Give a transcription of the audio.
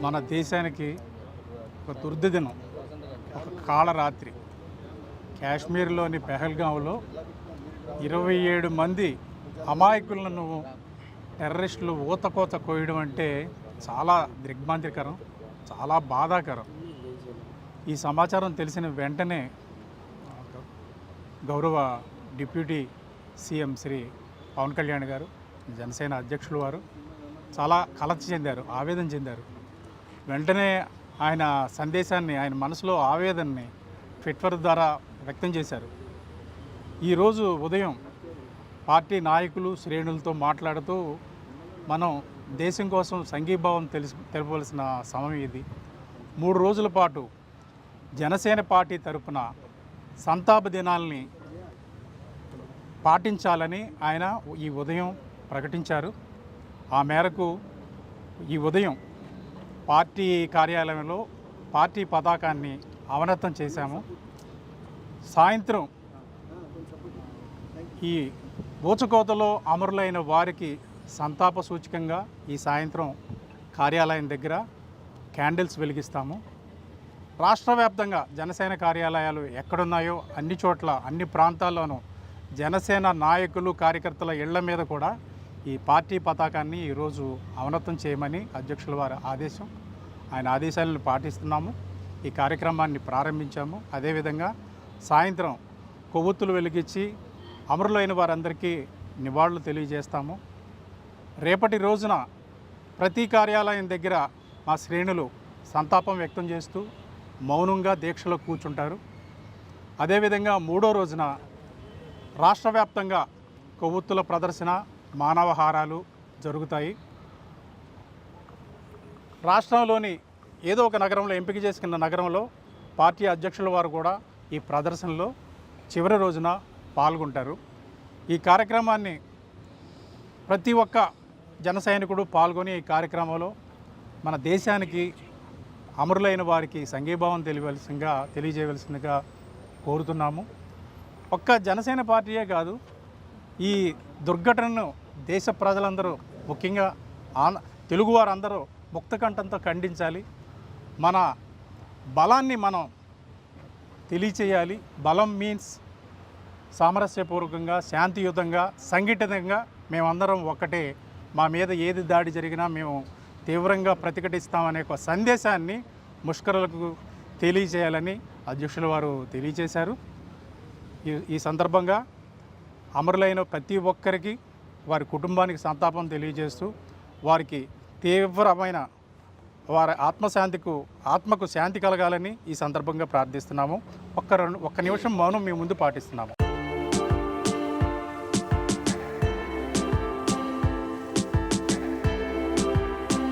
మన దేశానికి ఒక దుర్దినం, ఒక కాళరాత్రి. కాశ్మీర్లోని పెహల్గాంలో 27 మంది అమాయకులను టెర్రరిస్టులు ఊతకోత కోయడం అంటే చాలా దిగ్భ్రాంతికరం, చాలా బాధాకరం. ఈ సమాచారం తెలిసిన వెంటనే గౌరవ డిప్యూటీ సీఎం శ్రీ పవన్ కళ్యాణ్ గారు, జనసేన అధ్యక్షులు వారు చాలా కలత చెందారు, ఆవేదన చెందారు. వెంటనే ఆయన సందేశాన్ని, ఆయన మనసులో ఆవేదనని ట్విట్టర్ ద్వారా వ్యక్తం చేశారు. ఈరోజు ఉదయం పార్టీ శ్రేణులతో మాట్లాడుతూ మనం దేశం కోసం సంఘీభావం తెలపవలసిన సమయం ఇది. 3 రోజుల పాటు జనసేన పార్టీ తరపున సంతాప దినాల్ని పాటించాలని ఆయన ఈ ఉదయం ప్రకటించారు. ఆ మేరకు ఈ ఉదయం పార్టీ కార్యాలయంలో పార్టీ పతాకాన్ని అవనతం చేశాము. సాయంత్రం ఈ ఊచకోతలో అమరులైన వారికి సంతాప సూచకంగా ఈ సాయంత్రం కార్యాలయం దగ్గర క్యాండిల్స్ వెలిగిస్తాము. రాష్ట్ర వ్యాప్తంగా జనసేన కార్యాలయాలు ఎక్కడున్నాయో అన్ని చోట్ల, అన్ని ప్రాంతాల్లోనూ జనసేన నాయకులు, కార్యకర్తల ఇళ్ల మీద కూడా ఈ పార్టీ పతాకాన్ని ఈరోజు అవనతం చేయమని అధ్యక్షుల వారి ఆదేశం. ఆయన ఆదేశాలను పాటిస్తున్నాము. ఈ కార్యక్రమాన్ని ప్రారంభించాము. అదేవిధంగా సాయంత్రం కొవ్వొత్తులు వెలిగించి అమరులైన వారందరికీ నివాళులు తెలియజేస్తాము. రేపటి రోజున ప్రతి కార్యాలయం దగ్గర మా శ్రేణులు సంతాపం వ్యక్తం చేస్తూ మౌనంగా దీక్షలో కూర్చుంటారు. అదేవిధంగా 3వ రోజున రాష్ట్ర వ్యాప్తంగా కొవ్వొత్తుల ప్రదర్శన, మానవహారాలు జరుగుతాయి. రాష్ట్రంలోని ఏదో ఒక నగరంలో, ఎంపిక చేసుకున్న నగరంలో పార్టీ అధ్యక్షుల వారు కూడా ఈ ప్రదర్శనలో చివరి రోజున పాల్గొంటారు. ఈ కార్యక్రమాన్ని ప్రతి ఒక్క జన సైనికుడు పాల్గొని ఈ కార్యక్రమంలో మన దేశానికి, అమరులైన వారికి సంఘీభావం తెలియజేయవలసిందిగా కోరుతున్నాము. ఒక్క జనసేన పార్టీయే కాదు, ఈ దుర్ఘటనను దేశ ప్రజలందరూ, ముఖ్యంగా తెలుగువారందరూ ముక్తకంఠంతో ఖండించాలి. మన బలాన్ని మనం తెలియచేయాలి. బలం మీన్స్ సామరస్యపూర్వకంగా, శాంతియుతంగా, సంఘటితంగా మేమందరం ఒక్కటే. మా మీద ఏది దాడి జరిగినా మేము తీవ్రంగా ప్రతిఘటిస్తామనే ఒక సందేశాన్ని ముష్కరులకు తెలియచేయాలని అధ్యక్షుల వారు తెలియచేశారు. ఈ సందర్భంగా అమరులైన ప్రతి ఒక్కరికి, వారి కుటుంబానికి సంతాపం తెలియజేస్తూ వారికి తీవ్రమైన వారి ఆత్మకు శాంతి కలగాలని ఈ సందర్భంగా ప్రార్థిస్తున్నాము. ఒక్క నిమిషం మౌనం మీ ముందు పాటిస్తున్నాము.